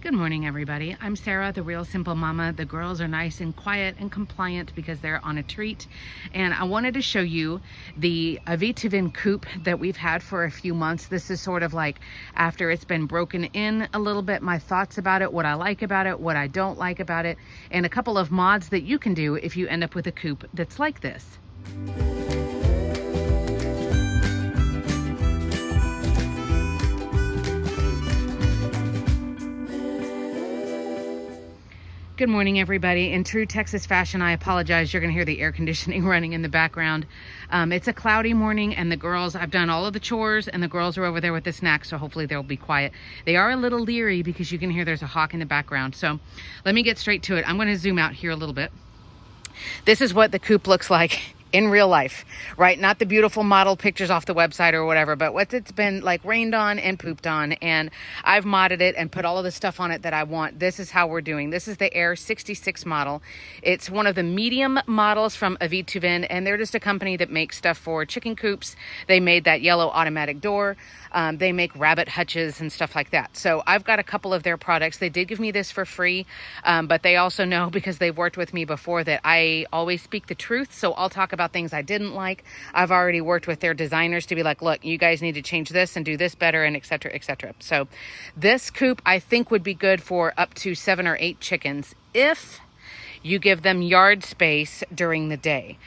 Good morning, everybody. I'm Sarah, the Real Simple Mama. The girls are nice and quiet and compliant because they're on a treat. And I wanted to show you the Aivituvin Coop that we've had for a few months. This is sort of like after it's been broken in a little bit, my thoughts about it, what I like about it, what I don't like about it, and a couple of mods that you can do if you end up with a coop that's like this. Good morning, everybody. In true Texas fashion, I apologize. You're going to hear the air conditioning running in the background. It's a cloudy morning, and the girls, I've done all of the chores, and the girls are over there with the snacks, so hopefully they'll be quiet. They are a little leery because you can hear there's a hawk in the background. So let me get straight to it. I'm going to zoom out here a little bit. This is what the coop looks like in real life, right? Not the beautiful model pictures off the website or whatever, but what it's been like rained on and pooped on. And I've modded it and put all of the stuff on it that I want. This is how we're doing. This is the AIR66 model. It's one of the medium models from Aivituvin, and they're just a company that makes stuff for chicken coops. They made that yellow automatic door. They make rabbit hutches and stuff like that. So I've got a couple of their products. They did give me this for free, but they also know, because they've worked with me before, that I always speak the truth. So I'll talk about things I didn't like. I've already worked with their designers to be like, look, you guys need to change this and do this better, and et cetera, et cetera. So this coop I think would be good for up to 7 or 8 chickens if you give them yard space during the day.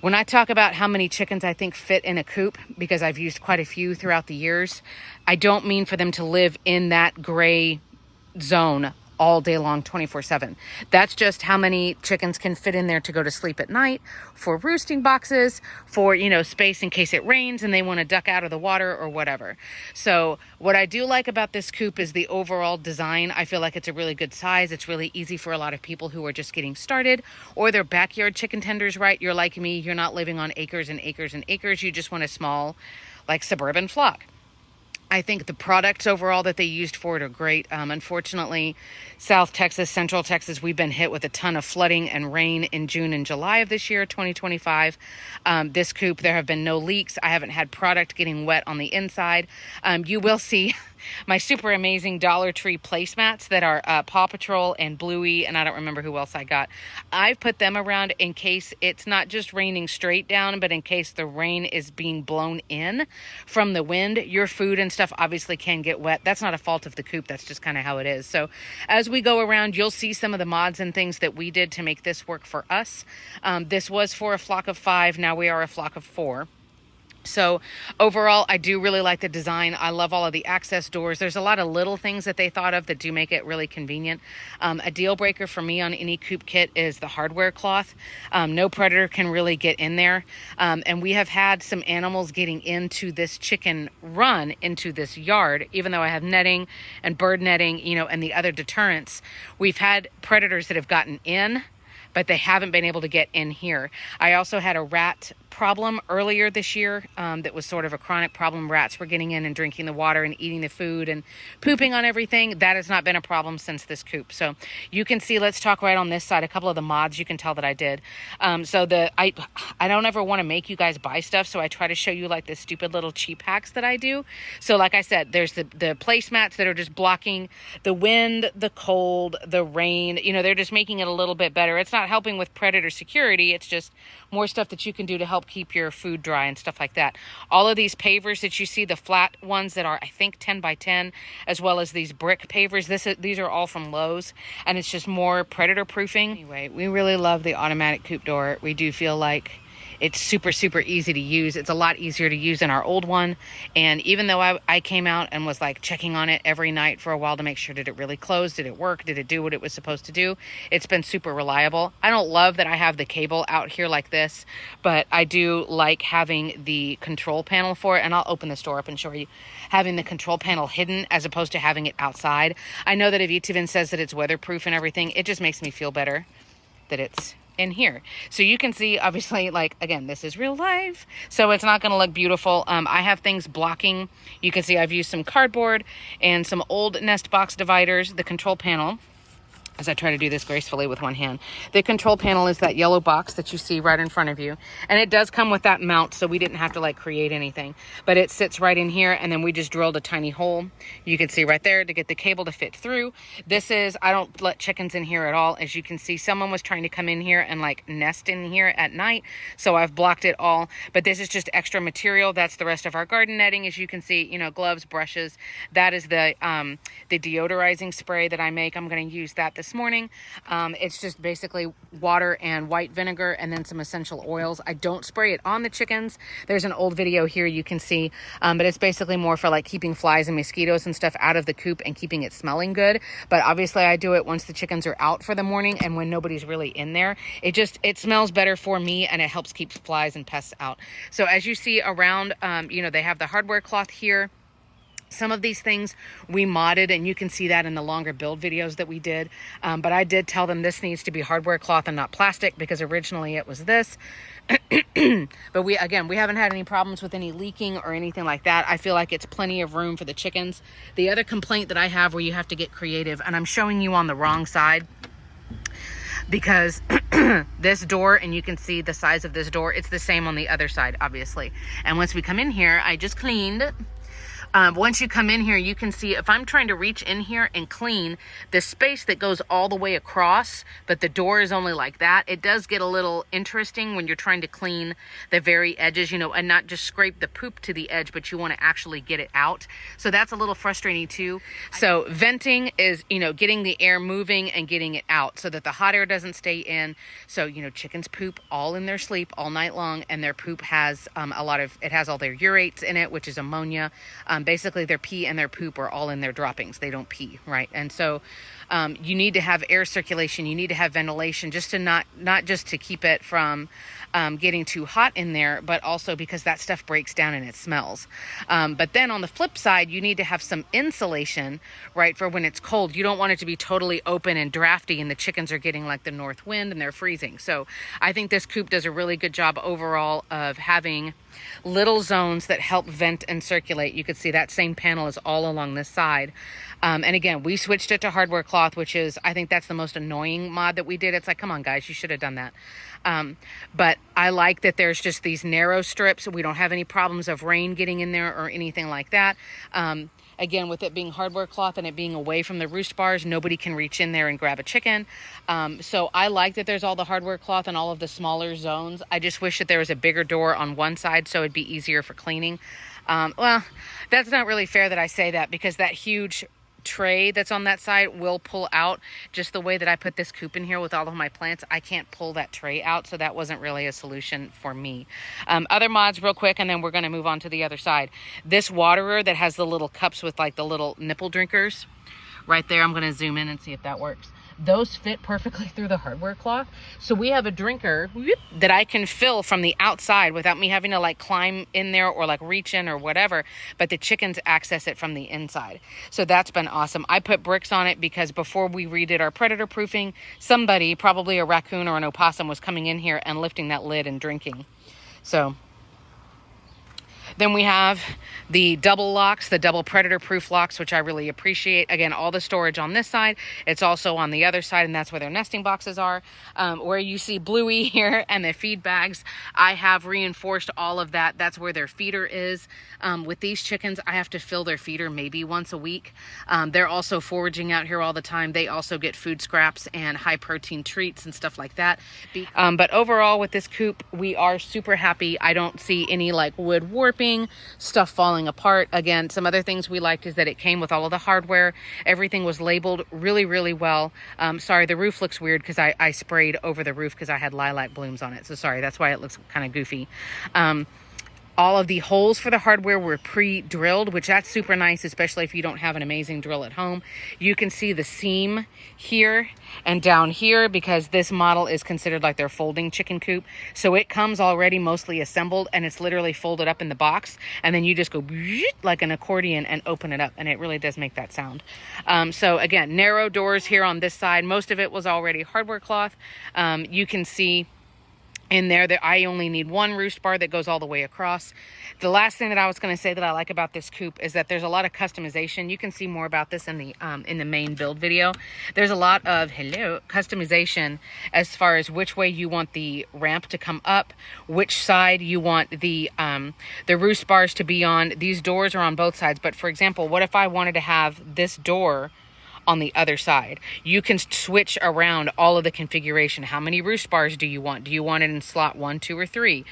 When I talk about how many chickens I think fit in a coop, because I've used quite a few throughout the years, I don't mean for them to live in that gray zone all day long, 24/7. That's just how many chickens can fit in there to go to sleep at night, for roosting boxes, for, you know, space in case it rains and they want to duck out of the water or whatever. So what I do like about this coop is the overall design. I feel like it's a really good size. It's really easy for a lot of people who are just getting started, or they're backyard chicken tenders, right? You're like me, you're not living on acres and acres and acres. You just want a small, like, suburban flock. I think the products overall that they used for it are great. Unfortunately, South Texas, Central Texas, we've been hit with a ton of flooding and rain in June and July of this year, 2025. This coop, there have been no leaks. I haven't had product getting wet on the inside. You will see my super amazing Dollar Tree placemats that are Paw Patrol and Bluey, and I don't remember who else I got. I've put them around in case it's not just raining straight down, but in case the rain is being blown in from the wind. Your food and stuff obviously can get wet. That's not a fault of the coop. That's just kind of how it is. So as we go around, you'll see some of the mods and things that we did to make this work for us. This was for a flock of 5. Now we are a flock of 4. So overall, I do really like the design. I love all of the access doors. There's a lot of little things that they thought of that do make it really convenient. A deal breaker for me on any coop kit is the hardware cloth. No predator can really get in there. And we have had some animals getting into this chicken run into this yard, even though I have netting and bird netting, you know, and the other deterrents. We've had predators that have gotten in, but they haven't been able to get in here. I also had a rat problem earlier this year that was sort of a chronic problem. Rats were getting in and drinking the water and eating the food and pooping on everything. That has not been a problem since this coop. So you can see, let's talk right on this side, a couple of the mods you can tell that I did. I don't ever want to make you guys buy stuff, so I try to show you like the stupid little cheap hacks that I do. So like I said, there's the placemats that are just blocking the wind, the cold, the rain. You know, they're just making it a little bit better. It's not helping with predator security. It's just more stuff that you can do to help keep your food dry and stuff like that. All of these pavers that you see, the flat ones that are, I think, 10 by 10, as well as these brick pavers, these are all from Lowe's, and it's just more predator proofing. Anyway, we really love the automatic coop door. We do feel like it's super, super easy to use. It's a lot easier to use than our old one. And even though I came out and was like checking on it every night for a while to make sure, did it really close? Did it work? Did it do what it was supposed to do? It's been super reliable. I don't love that I have the cable out here like this, but I do like having the control panel for it. And I'll open this door up and show you, having the control panel hidden as opposed to having it outside. I know that Aivituvin says that it's weatherproof and everything. It just makes me feel better that it's in here. So you can see, obviously, like, again, this is real life, so it's not going to look beautiful. I have things blocking. You can see I've used some cardboard and some old nest box dividers. The control panel as I try to do this gracefully with one hand. The control panel is that yellow box that you see right in front of you. And it does come with that mount, so we didn't have to like create anything. But it sits right in here, and then we just drilled a tiny hole. You can see right there to get the cable to fit through. This is, I don't let chickens in here at all. As you can see, someone was trying to come in here and like nest in here at night. So I've blocked it all. But this is just extra material. That's the rest of our garden netting. As you can see, you know, gloves, brushes. That is the deodorizing spray that I make. I'm going to use that this morning. It's just basically water and white vinegar and then some essential oils. I don't spray it on the chickens. There's an old video here you can see, but it's basically more for like keeping flies and mosquitoes and stuff out of the coop and keeping it smelling good. But obviously I do it once the chickens are out for the morning and when nobody's really in there. It smells better for me, and it helps keep flies and pests out. So as you see around, you know, they have the hardware cloth here. Some of these things we modded, and you can see that in the longer build videos that we did. But I did tell them this needs to be hardware cloth and not plastic, because originally it was this. But we haven't had any problems with any leaking or anything like that. I feel like it's plenty of room for the chickens. The other complaint that I have, where you have to get creative, and I'm showing you on the wrong side, because this door, and you can see the size of this door, it's the same on the other side, obviously. And once we come in here, I just cleaned. Once you come in here, you can see if I'm trying to reach in here and clean the space that goes all the way across, but the door is only like that. It does get a little interesting when you're trying to clean the very edges, you know, and not just scrape the poop to the edge, but you want to actually get it out. So that's a little frustrating too. So venting is, you know, getting the air moving and getting it out so that the hot air doesn't stay in. So, you know, chickens poop all in their sleep all night long, and their poop has it has all their urates in it, which is ammonia. Basically their pee and their poop are all in their droppings. They don't pee, right? And so you need to have air circulation. You need to have ventilation, just to not just to keep it from getting too hot in there, but also because that stuff breaks down and it smells. But then on the flip side, you need to have some insulation, right, for when it's cold. You don't want it to be totally open and drafty and the chickens are getting like the north wind and they're freezing. So I think this coop does a really good job overall of having little zones that help vent and circulate. You could see that same panel is all along this side. And again, we switched it to hardware cloth, which is, I think that's the most annoying mod that we did. It's like, come on guys, you should have done that. But I like that there's just these narrow strips. We don't have any problems of rain getting in there or anything like that. Again, with it being hardware cloth and it being away from the roost bars, nobody can reach in there and grab a chicken. So I like that there's all the hardware cloth and all of the smaller zones. I just wish that there was a bigger door on one side so it'd be easier for cleaning. Well, that's not really fair that I say that, because that huge tray that's on that side will pull out. Just the way that I put this coop in here with all of my plants, I can't pull that tray out, so that wasn't really a solution for me. Other mods real quick, and then we're going to move on to the other side. This waterer that has the little cups with like the little nipple drinkers right there, I'm going to zoom in and see if that works. Those fit perfectly through the hardware cloth. So we have a drinker that I can fill from the outside without me having to like climb in there or like reach in or whatever, but the chickens access it from the inside. So that's been awesome. I put bricks on it because before we redid our predator proofing, somebody, probably a raccoon or an opossum, was coming in here and lifting that lid and drinking. So then we have the double locks, the double predator proof locks, which I really appreciate. Again, all the storage on this side. It's also on the other side, and that's where their nesting boxes are. Where you see Bluey here and the feed bags, I have reinforced all of that. That's where their feeder is. With these chickens, I have to fill their feeder maybe once a week. They're also foraging out here all the time. They also get food scraps and high protein treats and stuff like that. But overall with this coop, we are super happy. I don't see any like wood warping, stuff falling apart. Again, some other things we liked is that it came with all of the hardware. Everything was labeled really, really well. Sorry, the roof looks weird because I sprayed over the roof because I had lilac blooms on it. So sorry, that's why it looks kind of goofy. All of the holes for the hardware were pre-drilled, which that's super nice, especially if you don't have an amazing drill at home. You can see the seam here and down here because this model is considered like their folding chicken coop. So it comes already mostly assembled and it's literally folded up in the box. And then you just go like an accordion and open it up. And it really does make that sound. So again, narrow doors here on this side. Most of it was already hardware cloth. You can see in there, that I only need one roost bar that goes all the way across. The last thing that I was going to say that I like about this coop is that there's a lot of customization. You can see more about this in the main build video. There's a lot of customization as far as which way you want the ramp to come up, which side you want the roost bars to be on. These doors are on both sides, but for example, what if I wanted to have this door on the other side? You can switch around all of the configuration. How many roost bars do you want? Do you want it in slot 1, 2, or 3?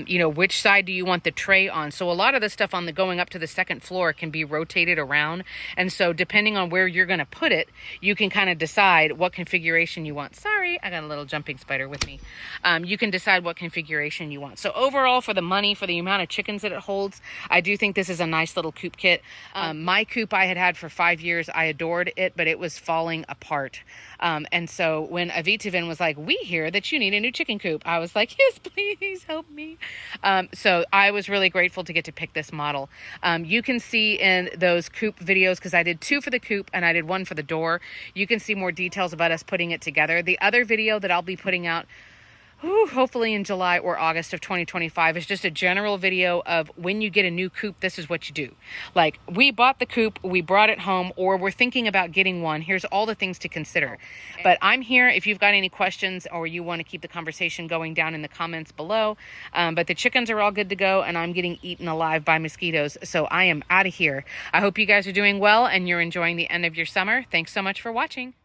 You know, which side do you want the tray on? So a lot of the stuff on the going up to the second floor can be rotated around. And so depending on where you're going to put it, you can kind of decide what configuration you want. Sorry, I got a little jumping spider with me. You can decide what configuration you want. So overall, for the money, for the amount of chickens that it holds, I do think this is a nice little coop kit. My coop I had for 5 years. I adored it, but it was falling apart. And so when Aivituvin was like, we hear that you need a new chicken coop, I was like, yes, please help me. So I was really grateful to get to pick this model. You can see in those coop videos, because I did 2 for the coop and I did 1 for the door, you can see more details about us putting it together. The other video that I'll be putting out hopefully in July or August of 2025 is just a general video of when you get a new coop, this is what you do. Like, we bought the coop, we brought it home, or we're thinking about getting one. Here's all the things to consider. But I'm here if you've got any questions or you want to keep the conversation going down in the comments below. But the chickens are all good to go, and I'm getting eaten alive by mosquitoes, so I am out of here. I hope you guys are doing well and you're enjoying the end of your summer. Thanks so much for watching.